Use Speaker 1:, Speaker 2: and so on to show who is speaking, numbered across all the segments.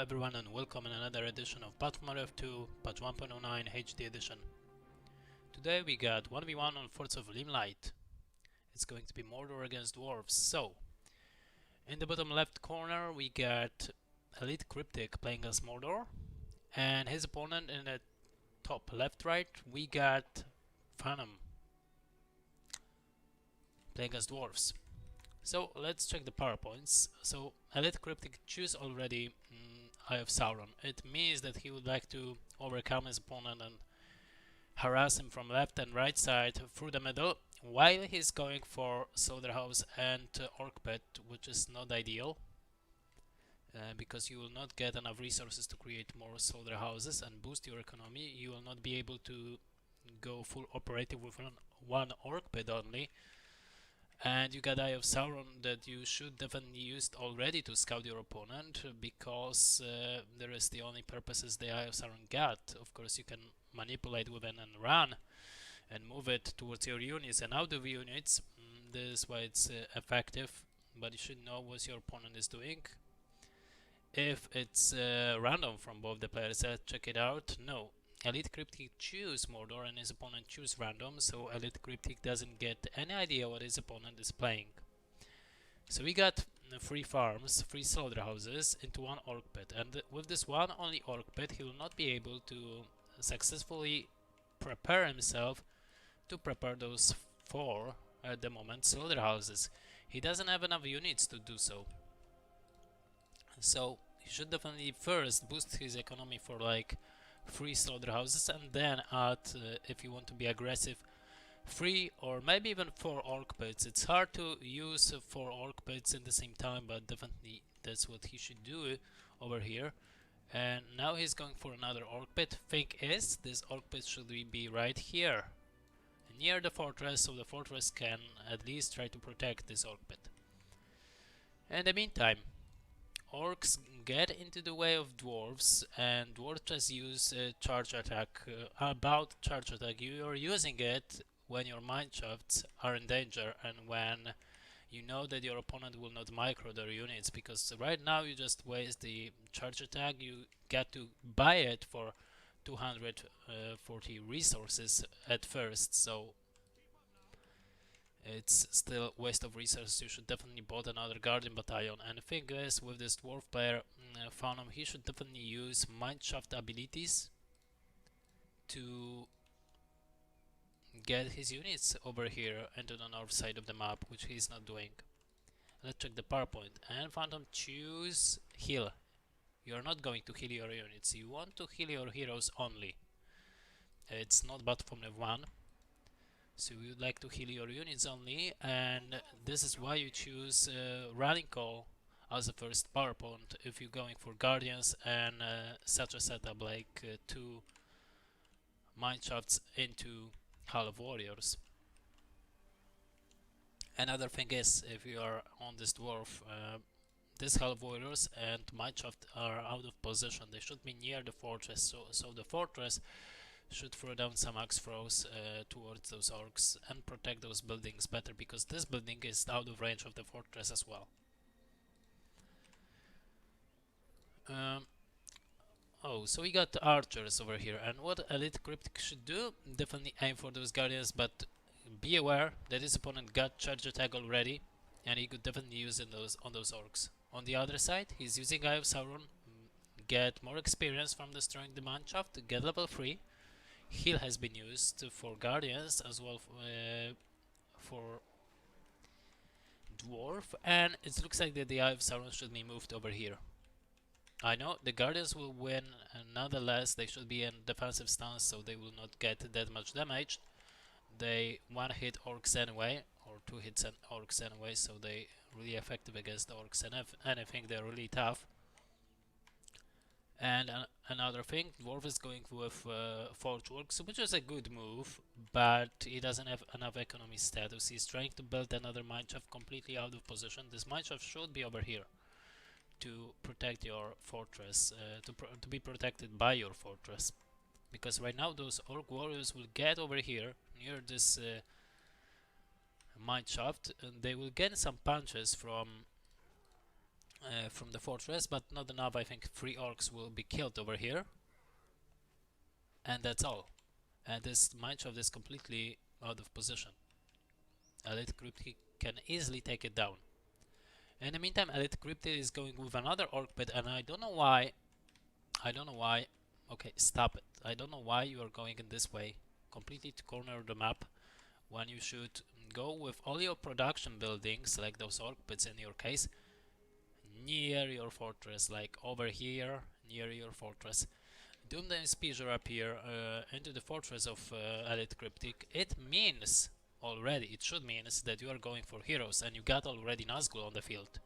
Speaker 1: everyone and welcome in another edition of Pathfinder F2 patch 1.09 HD edition. Today we got 1v1 on Forts of Limlight. It's going to be Mordor against Dwarves. So, in the bottom left corner we got Elite Cryptic playing as Mordor, and his opponent in the top left right we got Phantom playing as Dwarves. So let's check the power points. So Elite Cryptic choose already Eye of Sauron. It means that he would like to overcome his opponent and harass him from left and right side through the middle, while he's going for Slaughterhouse and Orc Pit, which is not ideal because you will not get enough resources to create more Slaughterhouses and boost your economy. You will not be able to go full operative with one Orc Pit only. And you got Eye of Sauron that you should definitely use already to scout your opponent, because there is the only purposes the Eye of Sauron got. Of course you can manipulate with it and run and move it towards your units and out of units. This is why it's effective, but you should know what your opponent is doing. If it's random from both the players, check it out. No. Elite Cryptic choose Mordor and his opponent choose random, so Elite Cryptic doesn't get any idea what his opponent is playing. So we got 3 farms, 3 slaughterhouses into 1 orc pit, and with this one only orc pit he will not be able to successfully prepare himself to prepare those 4 at the moment slaughterhouses. He doesn't have enough units to do so. So he should definitely first boost his economy for like 3 slaughterhouses, and then add, if you want to be aggressive, 3 or maybe even 4 orc pits. It's hard to use 4 orc pits in the same time, but definitely that's what he should do over here. And now he's going for another orc pit. Thing is, this orc pit should be right here, near the fortress, so the fortress can at least try to protect this orc pit. In the meantime, Orcs get into the way of Dwarves, and Dwarves just use charge attack. About charge attack, you are using it when your mineshafts are in danger and when you know that your opponent will not micro their units, because right now you just waste the charge attack. You get to buy it for 240 resources at first, so it's still waste of resources. You should definitely bought another Guardian Battalion. And the thing is, with this Dwarf player, Phantom, he should definitely use Mineshaft abilities to get his units over here into the north side of the map, which he's not doing. Let's check the power point. And Phantom, choose heal. You are not going to heal your units. You want to heal your heroes only. It's not Battlefront 1. So you would like to heal your units only, and this is why you choose Running Call as the first power point if you're going for Guardians and such a setup like 2 Mineshafts into Hall of Warriors. Another thing is, if you are on this Dwarf, this Hall of Warriors and Mineshaft are out of position. They should be near the fortress, so the fortress should throw down some axe throws towards those orcs and protect those buildings better, because this building is out of range of the fortress as well. Oh, so we got archers over here, and what Elite Cryptic should do, definitely aim for those guardians, but be aware that his opponent got charge attack already, and he could definitely use it on those orcs. On the other side, he's using Eye of Sauron, get more experience from destroying the Mineshaft, get level 3. Heal has been used for Guardians as well for Dwarf, and it looks like that the Eye of Sauron should be moved over here. I know the Guardians will win, and nonetheless they should be in defensive stance, so they will not get that much damage. They one hit orcs anyway, or 2 hits orcs anyway, so they really effective against the orcs, and if anything they're really tough. And another thing, Dwarf is going with Forge Works, which is a good move, but he doesn't have enough economy status. He's trying to build another mineshaft completely out of position. This mineshaft should be over here to protect your fortress, to be protected by your fortress. Because right now those Orc Warriors will get over here, near this mineshaft, and they will get some punches from from the fortress, but not enough. I think 3 orcs will be killed over here, and that's all. And this mineshaft is completely out of position. Elite Cryptic can easily take it down. In the meantime, Elite Cryptic is going with another orc pit, and I don't know why. Okay, stop it. I don't know why you are going in this way, completely to corner the map, when you should go with all your production buildings, like those orc pits in your case, near your fortress, like over here, near your fortress. Doom the Spear appear into the fortress of Elite Cryptic. It should mean that you are going for heroes, and you got already Nazgul on the field.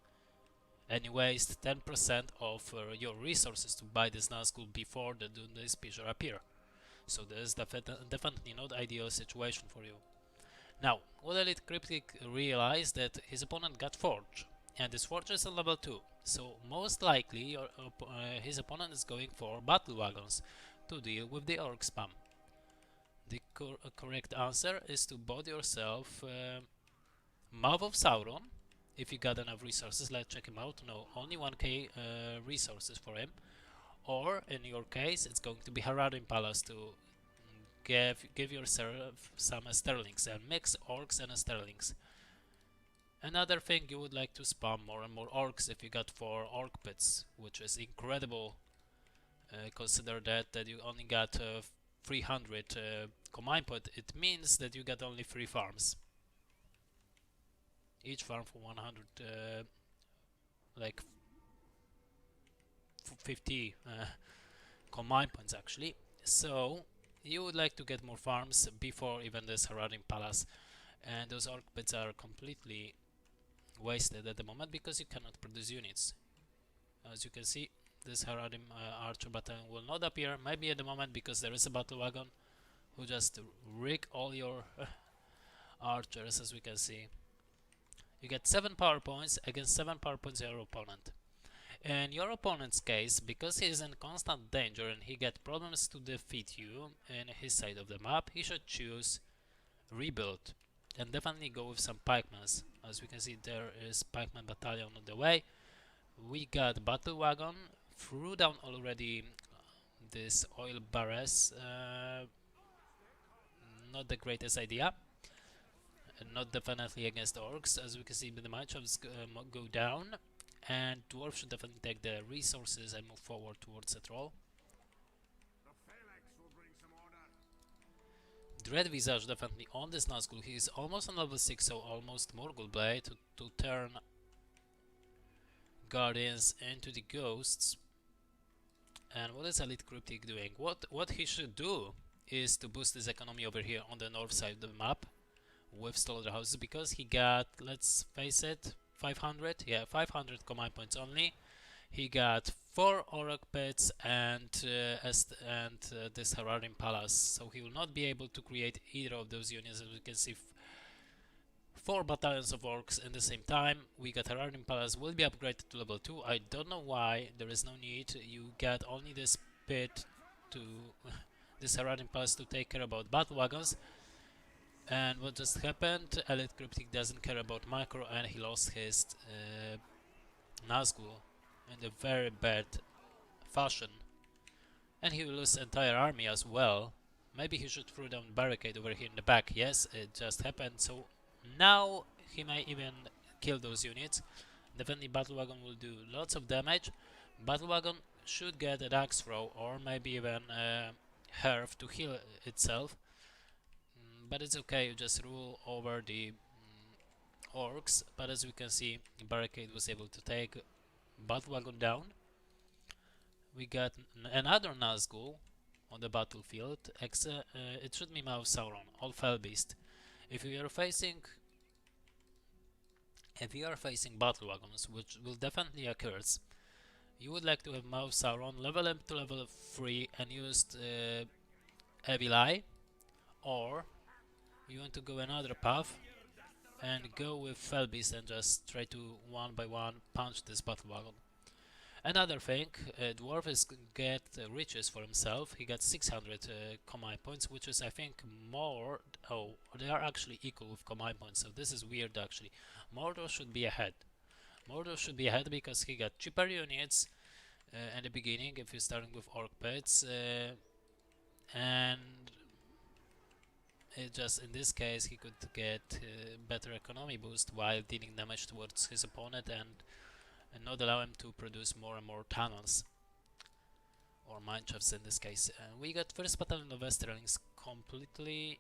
Speaker 1: And you waste 10% of your resources to buy this Nazgul before the Doom the Spear appear. So this is definitely not ideal situation for you. Now, what Elite Cryptic realized that his opponent got Forge, and this Forge is on level 2, so most likely his opponent is going for Battle Wagons to deal with the Orc spam. The correct answer is to bot yourself Mouth of Sauron, if you got enough resources. Let's check him out. No, only 1k resources for him. Or, in your case, it's going to be Haradrim Palace to give yourself some sterlings and mix orcs and sterlings. Another thing, you would like to spam more and more orcs if you got 4 orc pits, which is incredible. Consider that you only got 300 combine point. It means that you got only 3 farms. Each farm for 100, like 50 combine points actually. So you would like to get more farms before even this Haradrim Palace, and those orc pits are completely wasted at the moment because you cannot produce units. As you can see, this Haradrim archer battalion will not appear, maybe at the moment because there is a battle wagon who just rig all your archers. As we can see, you get 7 power points against 7 power points your opponent. In your opponent's case, because he is in constant danger and he get problems to defeat you in his side of the map, he should choose rebuild and definitely go with some pikemen. As we can see, there is pikeman battalion on the way. We got battle wagon, threw down already this oil barrels. Not the greatest idea. Not definitely against orcs. As we can see, the matchups go down, and dwarves should definitely take the resources and move forward towards the troll. Dread Visage definitely on this Nazgul. He is almost on level 6, so almost Morgul Blade to turn Guardians into the Ghosts. And what is Elite Cryptic doing? What he should do is to boost his economy over here on the north side of the map with slaughterhouses, because he got, let's face it, 500? Yeah, 500 command points only. He got 4 Orc pits and this Haradrim Palace, so he will not be able to create either of those units. As we can see, 4 battalions of orcs in the same time. We got Haradrim Palace, will be upgraded to level 2. I don't know why, there is no need. You get only this pit to this Haradrim Palace to take care about battle wagons. And what just happened? Elite Cryptic doesn't care about micro, and he lost his Nazgul in a very bad fashion. And he will lose entire army as well. Maybe he should throw down barricade over here in the back. Yes, it just happened. So now he may even kill those units. Definitely Battle Wagon will do lots of damage. Battle Wagon should get an axe throw, or maybe even Hearth to heal itself. But it's okay, you just rule over the orcs. But as we can see, the barricade was able to take Battle Wagon down. We got another Nazgul on the battlefield. It should be Mouth Sauron, all Fell Beast. If you are facing battle wagons, which will definitely occur, you would like to have Mouth Sauron level up to level 3 and use Evil Eye, or you want to go another path and go with Fell Beast and just try to one by one punch this battle wagon. Another thing, Dwarf is get riches for himself. He got 600 combine points, which is I think more. Oh, they are actually equal with combine points, so this is weird actually. Mordor should be ahead. Mordor should be ahead because he got cheaper units in the beginning if you're starting with orc pits, and it just in this case he could get better economy boost while dealing damage towards his opponent and not allow him to produce more and more tunnels or mineshafts in this case. We got first battalion of Westerlings completely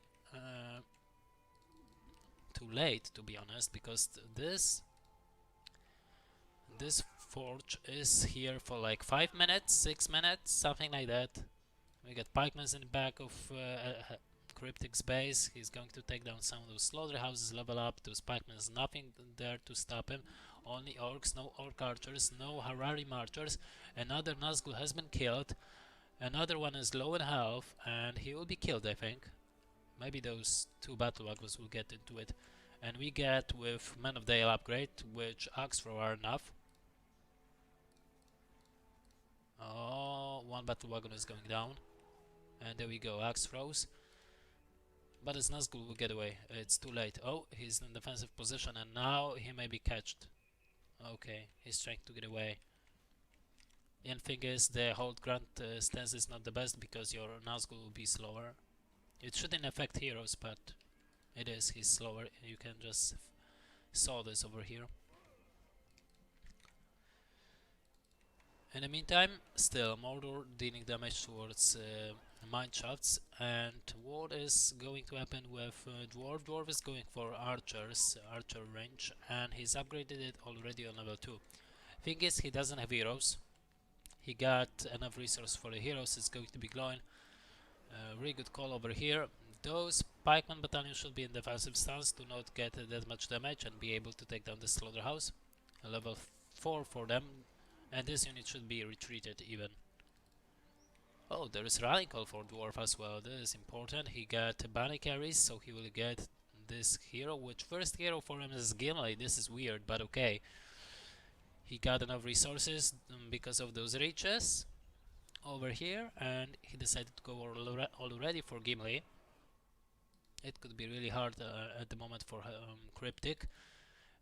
Speaker 1: too late, to be honest, because this forge is here for like 5 minutes, 6 minutes, something like that. We got pikemen in the back of Cryptic's base. He's going to take down some of those slaughterhouses, level up those pikemen. Nothing there to stop him. Only orcs, no orc archers, no Harari marchers. Another Nazgul has been killed. Another one is low in health, and he will be killed, I think. Maybe those 2 battle wagons will get into it. And we get with Men of Dale upgrade, which axe throw are enough. Oh, 1 battle wagon is going down. And there we go, axe throws. But his Nazgul will get away. It's too late. Oh, he's in defensive position and now he may be catched. Okay, he's trying to get away. And thing is, the hold grant stance is not the best because your Nazgul will be slower. It shouldn't affect heroes, but it is. He's slower. You can just saw this over here. In the meantime, still Mordor dealing damage towards mineshafts, and what is going to happen with Dwarf? Dwarf is going for archers, archer range, and he's upgraded it already on level 2. Thing is, he doesn't have heroes. He got enough resource for the heroes. It's going to be glowing. Really good call over here. Those pikeman battalions should be in defensive stance to not get that much damage and be able to take down the slaughterhouse. A level 4 for them, and this unit should be retreated even. Oh, there is rallying call for Dwarf as well. This is important. He got bunny carries, so he will get this hero, which first hero for him is Gimli. This is weird, but okay. He got enough resources because of those riches over here, and he decided to go already for Gimli. It could be really hard at the moment for Cryptic.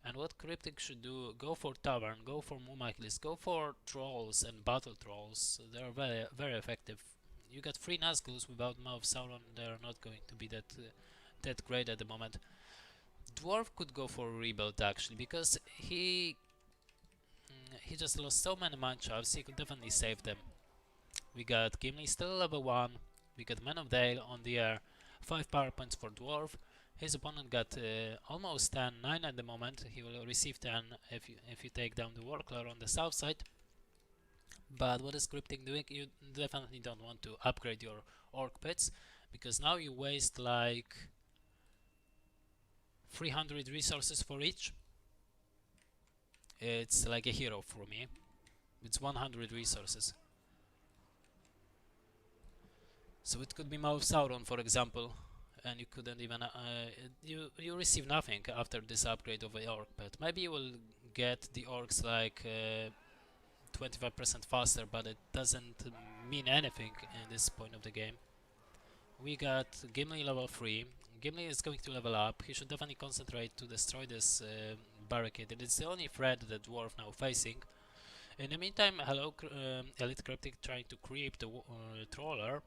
Speaker 1: And what Cryptic should do, go for Tavern, go for Mumaklis, go for Trolls and Battle Trolls. They're very, very effective. You got 3 Nazguls without Maw of Sauron, they're not going to be that great at the moment. Dwarf could go for Rebuild actually, because he just lost so many mineshafts, he could definitely save them. We got Gimli still level 1, we got Men of Dale on the air, 5 power points for Dwarf. His opponent got almost 10, 9 at the moment. He will receive 10 if you take down the Warclaw on the south side. But what is Cryptic doing? You definitely don't want to upgrade your Orc Pits, because now you waste like 300 resources for each. It's like a hero for me. It's 100 resources. So it could be Maw of Sauron, for example. And you couldn't even you receive nothing after this upgrade of the orc pet. Maybe you will get the orcs like 25% faster, but it doesn't mean anything in this point of the game. We got Gimli level 3. Gimli is going to level up. He should definitely concentrate to destroy this barricade. It is the only threat the dwarf now facing. In the meantime, hello Elite Cryptic trying to creep the Troller.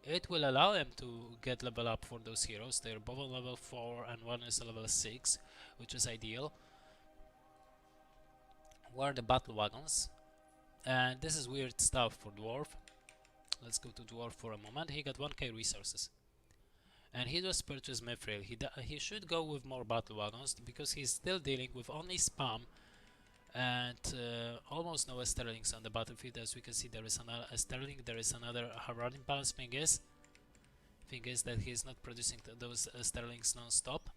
Speaker 1: It will allow him to get level up for those heroes. They're both on level 4 and one is level 6, which is ideal. Where are the battle wagons? And this is weird stuff for Dwarf. Let's go to Dwarf for a moment. He got 1k resources. And he just purchased Mithril. He should go with more battle wagons because he's still dealing with only spam and almost no Sterlings on the battlefield. As we can see, there is another Sterling, there is another Harad imbalance. Thing is that he's not producing those Sterlings non-stop,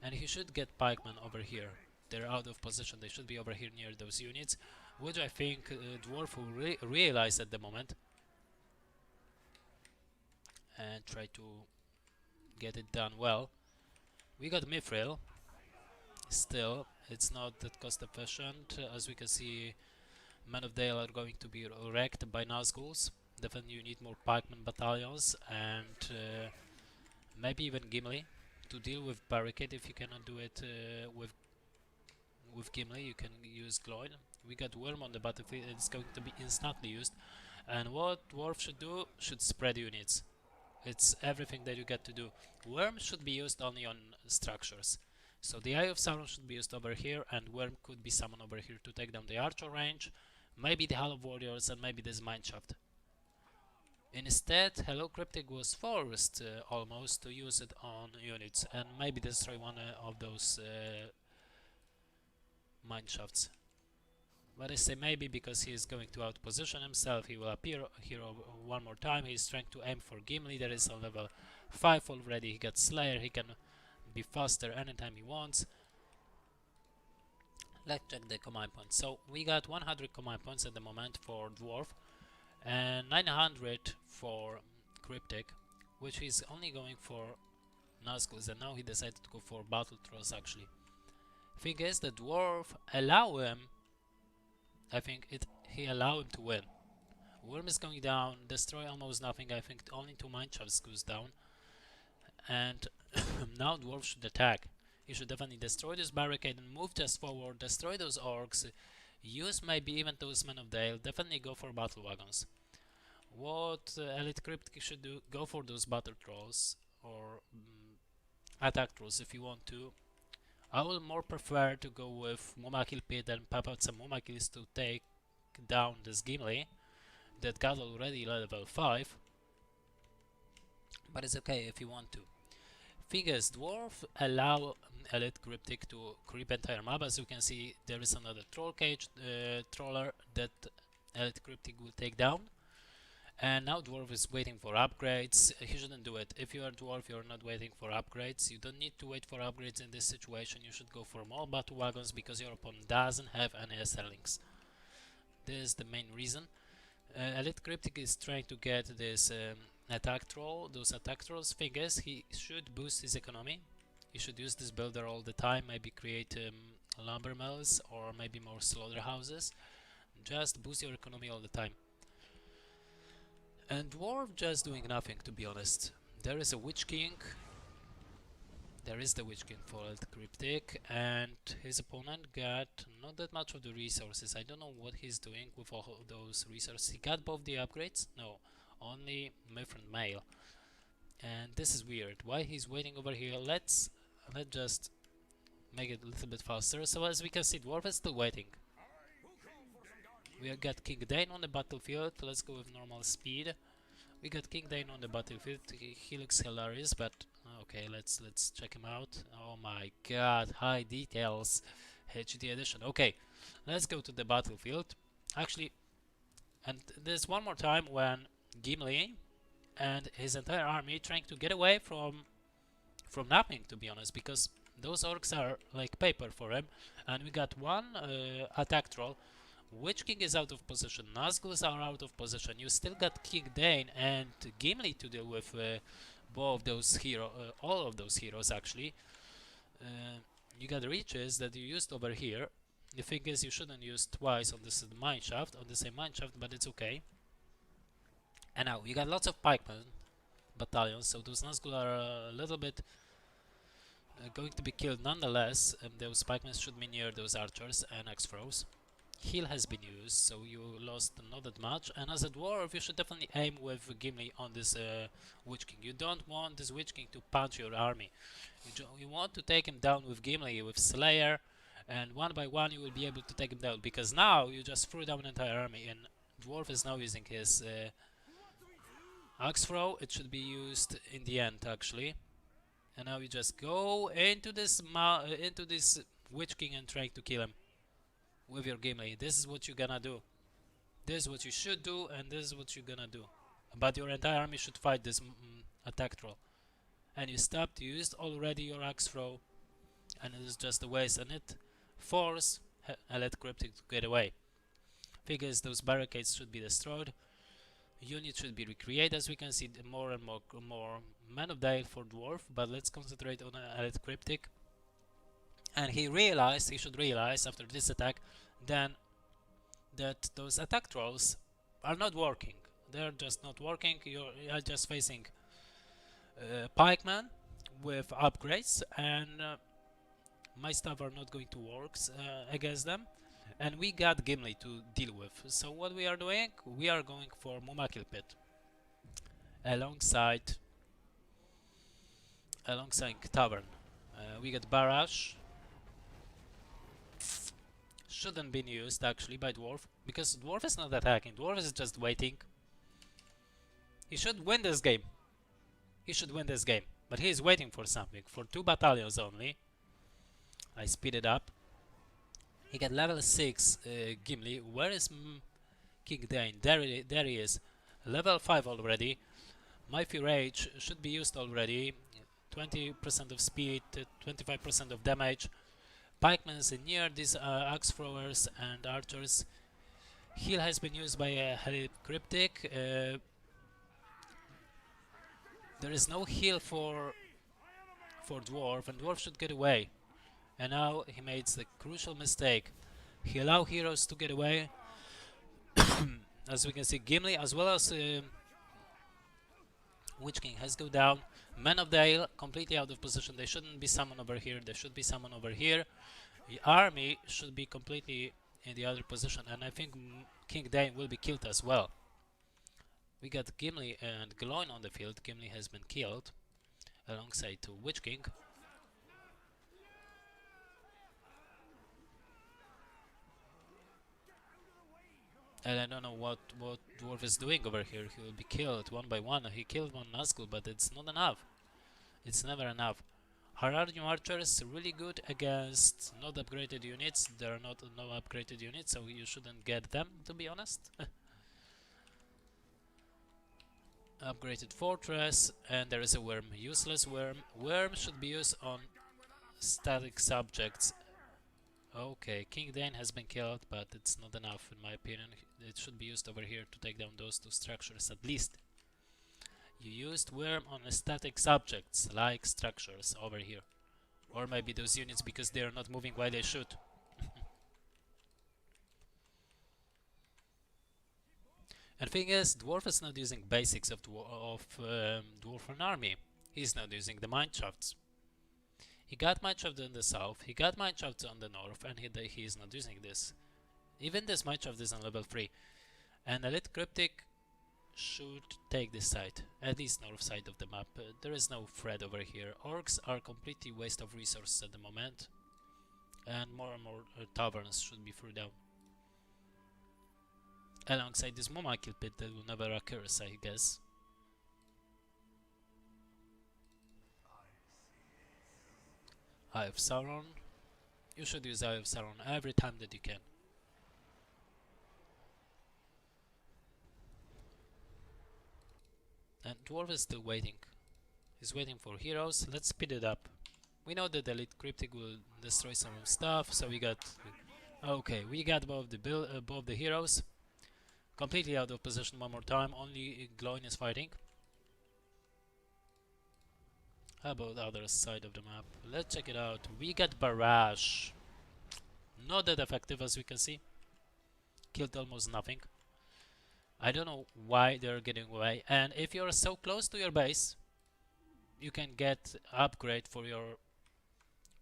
Speaker 1: and he should get pikemen over here. They're out of position, they should be over here near those units, which I think Dwarf will realize at the moment and try to get it done well. We got Mithril. Still, it's not that cost efficient. As we can see, Men of Dale are going to be wrecked by Nazguls. Definitely you need more pikeman battalions and maybe even Gimli to deal with barricade if you cannot do it with with Gimli you can use Gloin. We got Worm on the battlefield, it's going to be instantly used. And what Dwarf should do, should spread units. It's everything that you get to do. Worm should be used only on structures. So the Eye of Sauron should be used over here, and Worm could be summoned over here to take down the Archer range, maybe the Hall of Warriors, and maybe this Mineshaft. Instead, Hello Cryptic was forced almost to use it on units and maybe destroy one of those Mineshafts. But I say maybe because he is going to outposition himself. He will appear here one more time. He is trying to aim for Gimli. There is on level 5 already. He got Slayer. He can be faster anytime he wants. Let's check the command points. So we got 100 command points at the moment for Dwarf and 900 for Cryptic, which is only going for Nazguls, and now he decided to go for Battle Trolls actually. Thing is, the Dwarf allow him, I think he allow him to win. Worm is going down, destroy almost nothing, I think only 2 Mineshafts goes down. And now Dwarf should attack. He should definitely destroy this barricade and move just forward, destroy those orcs, use maybe even those Men of Dale, definitely go for battle wagons. What Elite Cryptic should do, go for those battle trolls or attack trolls if you want to. I will more prefer to go with Mumakil Pit and pop out some Mumakils to take down this Gimli that got already level 5. But it's okay if you want to. Thing is, Dwarf allow Elite Cryptic to creep entire map. As you can see, there is another troll cage troller that Elite Cryptic will take down. And now Dwarf is waiting for upgrades. He shouldn't do it. If you are Dwarf, you are not waiting for upgrades. You don't need to wait for upgrades in this situation. You should go for more battle wagons because your opponent doesn't have any SR-links. This is the main reason. Elite Cryptic is trying to get this attack troll. Those attack trolls, thing is, he should boost his economy. He should use this builder all the time. Maybe create lumber mills or maybe more slaughterhouses. Just boost your economy all the time. And Dwarf just doing nothing, to be honest. There is a Witch King. There is the Witch King for Elite Cryptic, and his opponent got not that much of the resources. I don't know what he's doing with all those resources. He got both the upgrades? No, only Mithrin Mail. And this is weird. Why he's waiting over here? Let's just make it a little bit faster. So as we can see, Dwarf is still waiting. We got King Dane on the battlefield. Let's go with normal speed. We got King Dane on the battlefield. He looks hilarious, but okay, let's check him out. Oh my god, high details, HD edition. Okay, let's go to the battlefield. Actually, and there's one more time when Gimli and his entire army trying to get away from nothing, to be honest, because those orcs are like paper for him. And we got one attack troll. Witch King is out of position, Nazguls are out of position. You still got King Dane and Gimli to deal with both those all of those heroes actually. You got Reaches that you used over here. The thing is, you shouldn't use twice on this mineshaft, on the same mineshaft, but it's okay. And now you got lots of pikemen battalions, so those Nazgul are a little bit going to be killed nonetheless. Those pikemen should be near those archers and axe throws. Heal has been used, so you lost not that much. And as a dwarf, you should definitely aim with Gimli on this Witch King. You don't want this Witch King to punch your army. You want to take him down with Gimli, with Slayer, and one by one you will be able to take him down. Because now you just threw down an entire army, and Dwarf is now using his axe throw. It should be used in the end, actually. And now you just go into this Witch King and try to kill him with your Gimli. This is what you're gonna do. This is what you should do, and this is what you're gonna do. But your entire army should fight this attack troll. And you stopped, you used already your axe throw, and it is just a waste, and it force Elite Cryptic to get away. Figures those barricades should be destroyed. Units should be recreated, as we can see more and more Men of Dale for Dwarf, but let's concentrate on Elite Cryptic. And he should realize after this attack then that those attack trolls are not working. They're just not working. You're just facing pikemen with upgrades, and My stuff are not going to work against them. And we got Gimli to deal with. So what we are doing? We are going for Mumakil Pit. Alongside Tavern. We got Barrage. Shouldn't been used actually by Dwarf, because Dwarf is not attacking. Dwarf is just waiting. He should win this game. He should win this game. But he is waiting for something. For 2 battalions only. I speed it up. He got level 6 Gimli. Where is King Dane? There he is. Level 5 already. Mighty Rage should be used already. 20% of speed, 25% of damage. Pikemen is near these axe throwers and archers. Heal has been used by a Heli Cryptic. There is no heal for Dwarf, and Dwarf should get away. And now he makes the crucial mistake. He allows heroes to get away. As we can see, Gimli as well as Witch King has go down. Men of Dale completely out of position. They shouldn't be summoned over here. They should be summoned over here. The army should be completely in the other position, and I think King Dane will be killed as well. We got Gimli and Gloin on the field. Gimli has been killed alongside Witch King. And I don't know what Dwarf is doing over here. He will be killed one by one. He killed one Nazgul, but it's not enough. It's never enough. Harardium Archers really good against not upgraded units. There are no upgraded units, so you shouldn't get them, to be honest. Upgraded Fortress, and there is a Worm. Useless Worm. Worm should be used on static subjects. Okay, King Dane has been killed, but it's not enough in my opinion. It should be used over here to take down those 2 structures at least. You used Worm on static subjects, like structures over here. Or maybe those units because they are not moving while they should. And thing is, Dwarf is not using basics of Dwarven army. He's not using the Mineshafts. He got Mineshaft in the south, he got Mineshaft on the north, and he is not using this. Even this Mineshaft is on level 3. And Elite Cryptic should take this side, at least north side of the map. There is no threat over here. Orcs are completely waste of resources at the moment. And more taverns should be thrown down. Alongside this Mumakil pit that will never occur, I guess. Eye of Sauron. You should use Eye of Sauron every time that you can. And Dwarf is still waiting. He's waiting for heroes. Let's speed it up. We know that the Elite Cryptic will destroy some stuff, so we got... Okay, we got above the heroes. Completely out of position one more time. Only Gloin is fighting. How about the other side of the map? Let's check it out. We got Barrage. Not that effective as we can see. Killed almost nothing. I don't know why they're getting away. And if you're so close to your base, you can get upgrade for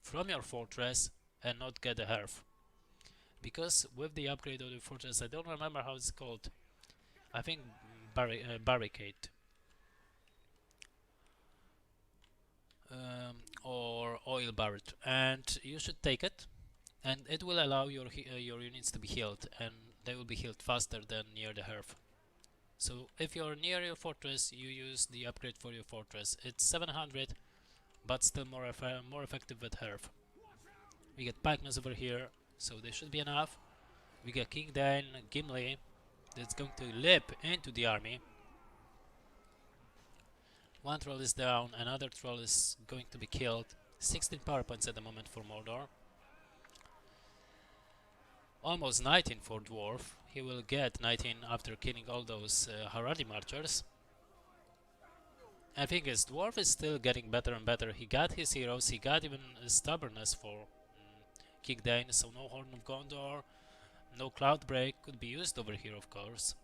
Speaker 1: from your fortress and not get a hearth. Because with the upgrade of the fortress, I don't remember how it's called. I think barricade. Or oil barret, and you should take it, and it will allow your units to be healed, and they will be healed faster than near the hearth. So if you're near your fortress, you use the upgrade for your fortress. It's 700, but still more effective with hearth. We get pikemen over here, so they should be enough. We get King Dane, Gimli, that's going to leap into the army. One troll is down, another troll is going to be killed. 16 power points at the moment for Mordor. Almost 19 for Dwarf. He will get 19 after killing all those Haradi archers. I think his Dwarf is still getting better and better. He got his heroes, he got even stubbornness for King Dane, so no Horn of Gondor, no Cloud Break could be used over here, of course.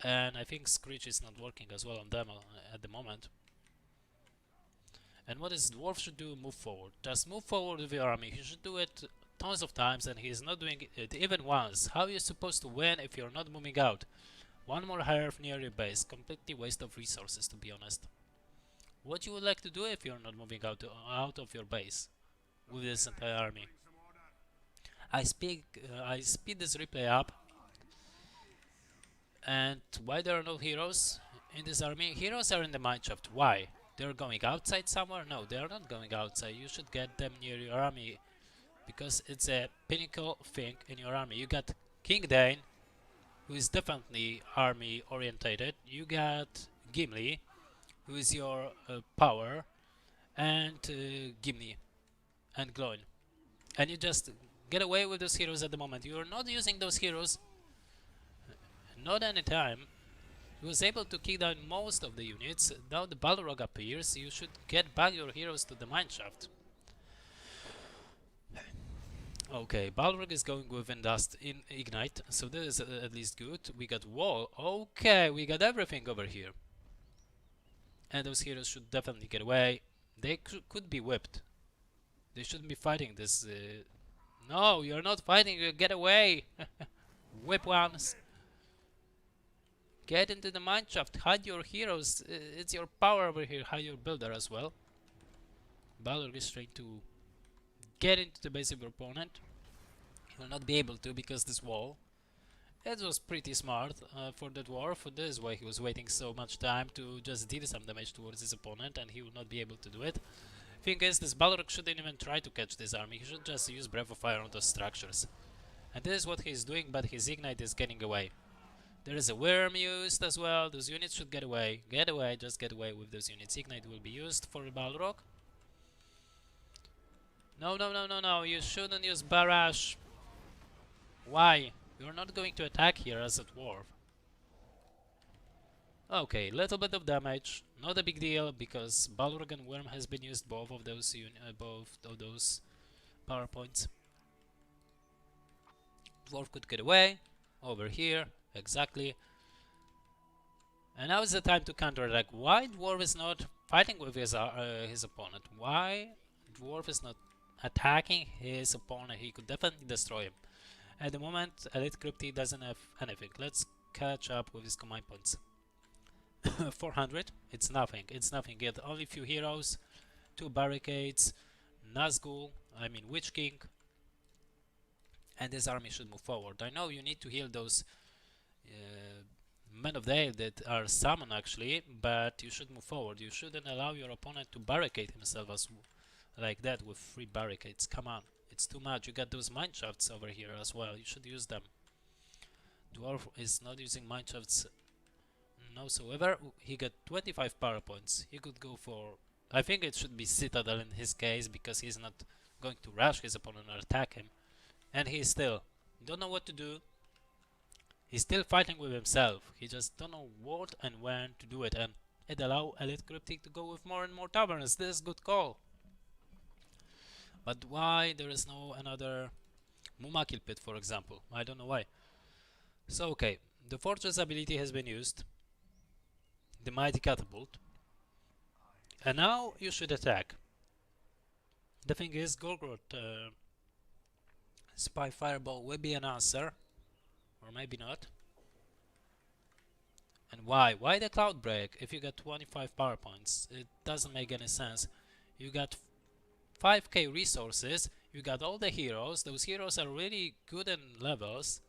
Speaker 1: And I think Screech is not working as well on them at the moment. And what his dwarf should do, move forward. Just move forward with your army. He should do it tons of times and he's not doing it even once. How are you supposed to win if you're not moving out? One more hierarch near your base. Completely waste of resources, to be honest. What you would like to do if you're not moving out of your base with this entire army? I speed this replay up. And why there are no heroes in this army? Heroes are in the mineshaft. Why? They're going outside somewhere? No, they are not going outside. You should get them near your army because it's a pinnacle thing in your army. You got King Dane, who is definitely army orientated. You got Gimli, who is your power, and Gimli and Gloin. And you just get away with those heroes at the moment. You are not using those heroes, not any time. He was able to kick down most of the units. Now the Balrog appears. You should get back your heroes to the mineshaft. Okay, Balrog is going with Ignite, so this is at least good. We got Wall. Okay, we got everything over here. And those heroes should definitely get away. They could be whipped. They shouldn't be fighting this. No, you're not fighting. You get away. Whip ones. Get into the mineshaft, hide your heroes, it's your power over here, hide your builder as well. Balrog is trying to get into the base of your opponent. He will not be able to because this wall. It was pretty smart for the dwarf, this is why he was waiting so much time to just deal some damage towards his opponent and he will not be able to do it. Thing is, this Balrog shouldn't even try to catch this army, he should just use Breath of Fire on those structures. And this is what he's doing, but his Ignite is getting away. There is a worm used as well. Those units should get away. Get away, just get away with those units. Ignite will be used for Balrog. No, no, no, no, no. You shouldn't use Barrage. Why? You're not going to attack here as a dwarf. Okay, little bit of damage. Not a big deal because Balrog and Worm has been used both of those power points. Dwarf could get away. Over here. Exactly. And now is the time to counterattack. Why Dwarf is not fighting with his opponent? Why Dwarf is not attacking his opponent? He could definitely destroy him. At the moment, Elite Crypti doesn't have anything. Let's catch up with his command points. 400. It's nothing. It's nothing yet. Only few heroes, 2 barricades, Nazgul, Witch King. And this army should move forward. I know you need to heal those Men of the Age that are summoned actually, but you should move forward. You shouldn't allow your opponent to barricade himself like that with 3 barricades. Come on, it's too much. You got those mineshafts over here as well. You should use them. Dwarf is not using mineshafts whatsoever. He got 25 power points. He could go for, I think it should be Citadel in his case because he's not going to rush his opponent or attack him. And he still don't know what to do. He's still fighting with himself. He just don't know what and when to do it, and it allow Elite Cryptic to go with more and more taverns. This is good call. But why there is no another Mumakil pit, for example? I don't know why. So okay, the fortress ability has been used. The mighty catapult. And now you should attack. The thing is, Golgroth Spy Fireball will be an answer. Or maybe not. And why? Why the Cloud Break if you got 25 power points? It doesn't make any sense. You got 5k resources, you got all the heroes. Those heroes are really good in levels.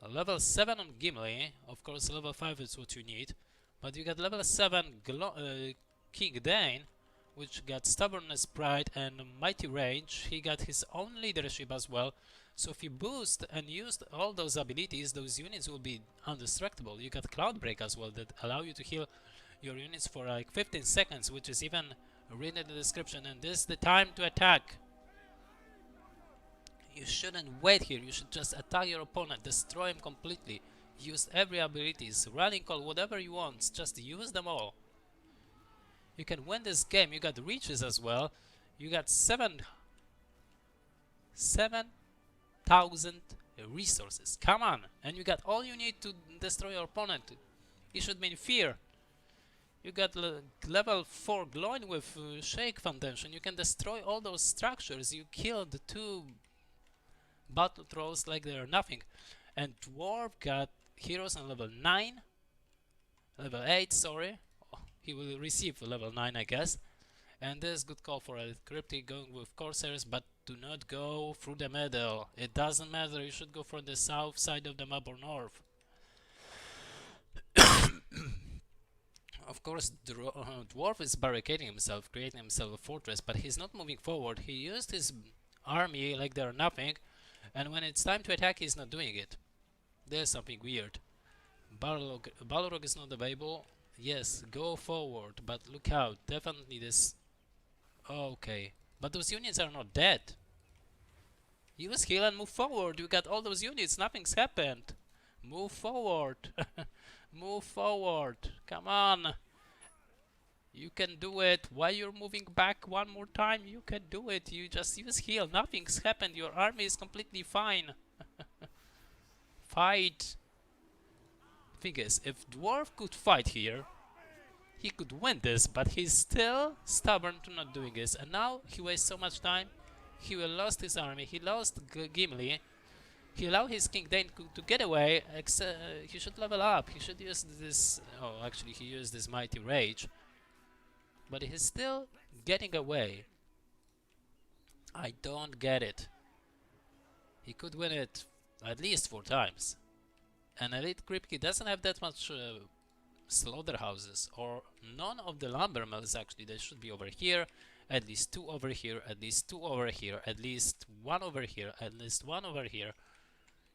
Speaker 1: Level 7 on Gimli, of course level 5 is what you need. But you got level 7 King Dane, which got Stubbornness, Pride and Mighty Range. He got his own leadership as well. So if you boost and use all those abilities, those units will be indestructible. You got Cloud Break as well that allow you to heal your units for like 15 seconds, which is even written in the description. And this is the time to attack. You shouldn't wait here. You should just attack your opponent, destroy him completely. Use every abilities, Rallying Call, whatever you want. Just use them all. You can win this game. You got reaches as well. You got 7,000 resources. Come on. And you got all you need to destroy your opponent. You should be in fear. You got level 4 glowing with shake foundation. You can destroy all those structures. You killed 2 battle trolls like they're nothing. And Dwarf got heroes on level 9. Level 8, sorry. Oh, he will receive level 9, I guess. And this is good call for a cryptic, going with Corsairs, but do not go through the middle. It doesn't matter, you should go for the south side of the map or north. Of course, Dwarf is barricading himself, creating himself a fortress, but he's not moving forward. He used his army like they're nothing, and when it's time to attack, he's not doing it. There's something weird. Balrog is not available. Yes, go forward, but look out. Definitely this... Okay, but those units are not dead. Use heal and move forward. You got all those units, nothing's happened. Move forward. Move forward. Come on. You can do it. Why you're moving back one more time? You can do it. You just use heal. Nothing's happened. Your army is completely fine. Fight. Thing is, if Dwarf could fight here, he could win this, but he's still stubborn to not doing this. And now he wastes so much time. He will lost his army. He lost Gimli. He allowed his King Dane to get away. He should level up. He should use this... Oh, actually, he used this Mighty Rage. But he's still getting away. I don't get it. He could win it at least 4 times. And Elite Kripke doesn't have that much slaughterhouses, or none of the lumber mills actually. They should be over here. At least 2 over here. At least 2 over here. At least 1 over here. At least 1 over here.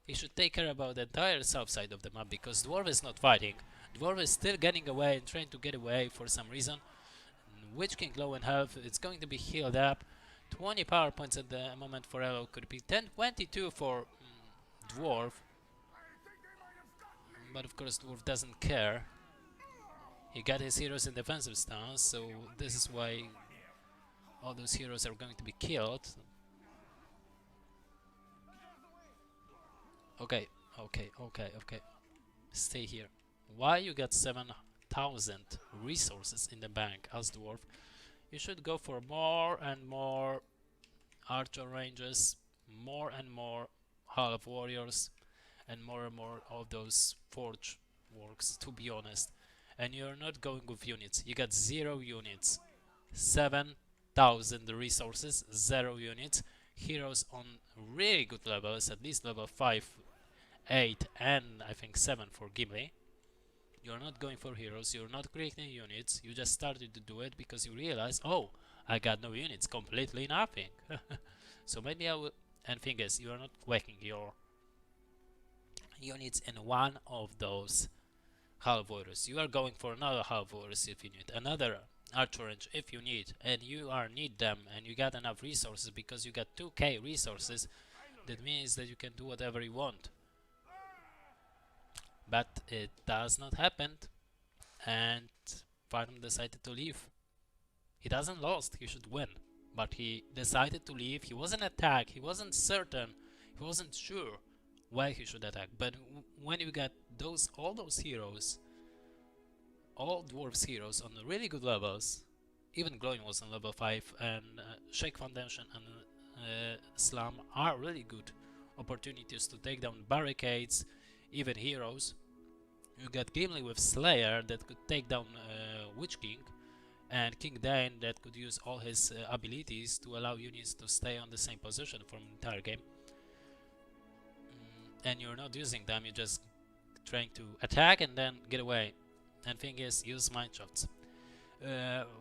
Speaker 1: He should take care about the entire south side of the map, because Dwarf is not fighting. Dwarf is still getting away and trying to get away for some reason. Witch King low in health, it's going to be healed up. 20 power points at the moment for Elo, could be 10-22 for Dwarf. But of course Dwarf doesn't care. He got his heroes in defensive stance, so this is why all those heroes are going to be killed. Okay. Stay here. Why you got 7,000 resources in the bank as Dwarf? You should go for more and more archer ranges, more and more Hall of Warriors, and more of those forge works, to be honest. And you're not going with units. You got 0 units. 7,000 resources, 0 units. Heroes on really good levels, at least level 5, 8 and I think 7 for Gimli. You're not going for heroes, you're not creating units, you just started to do it because you realize, oh, I got no units, completely nothing. So maybe I will... And thing is, you are not quaking your units in one of those half warriors. You are going for another half warriors if you need, another archer range if you need, and you need them, and you got enough resources because you got 2k resources. That means that you can do whatever you want. But it does not happen, and Farnham decided to leave. He doesn't lost, he should win, but he decided to leave. He wasn't attacked, he wasn't certain, he wasn't sure why he should attack. But when you got all those heroes, all Dwarves heroes on the really good levels, even Glowing was on level 5, and Shake Foundation and Slam are really good opportunities to take down barricades, even heroes. You got Gimli with Slayer that could take down Witch King, and King Dane that could use all his abilities to allow units to stay on the same position for the entire game. And you're not using them, you're just trying to attack and then get away. And thing is, use mind shots.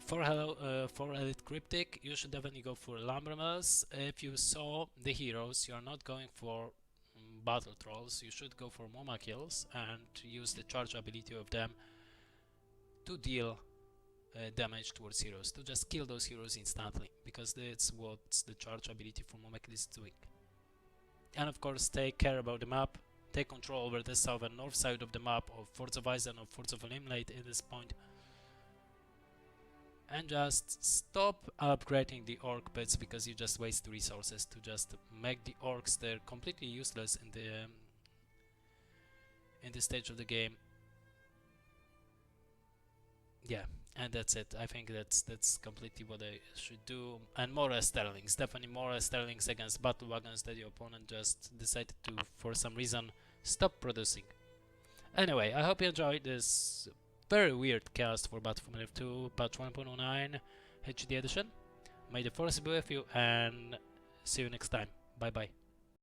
Speaker 1: For Elite Cryptic, you should definitely go for Lumber Mills. If you saw the heroes, you're not going for Battle Trolls, you should go for Moma kills and use the charge ability of them to deal damage towards heroes, to just kill those heroes instantly, because that's what the charge ability for Moma kill is doing. And of course, take care about the map, take control over the south and north side of the map of Forts of Ice and of Forts of Limlight at this point. And just stop upgrading the orc pits, because you just waste resources to just make the orcs. They're completely useless in the stage of the game. Yeah, And that's it. I think that's completely what I should do. And more sterlings, definitely more sterlings against battle wagons that your opponent just decided to, for some reason, stop producing. Anyway, I hope you enjoyed this very weird cast for BFME 2 patch 1.09 HD edition. May the force be with you, and see you next time. Bye bye.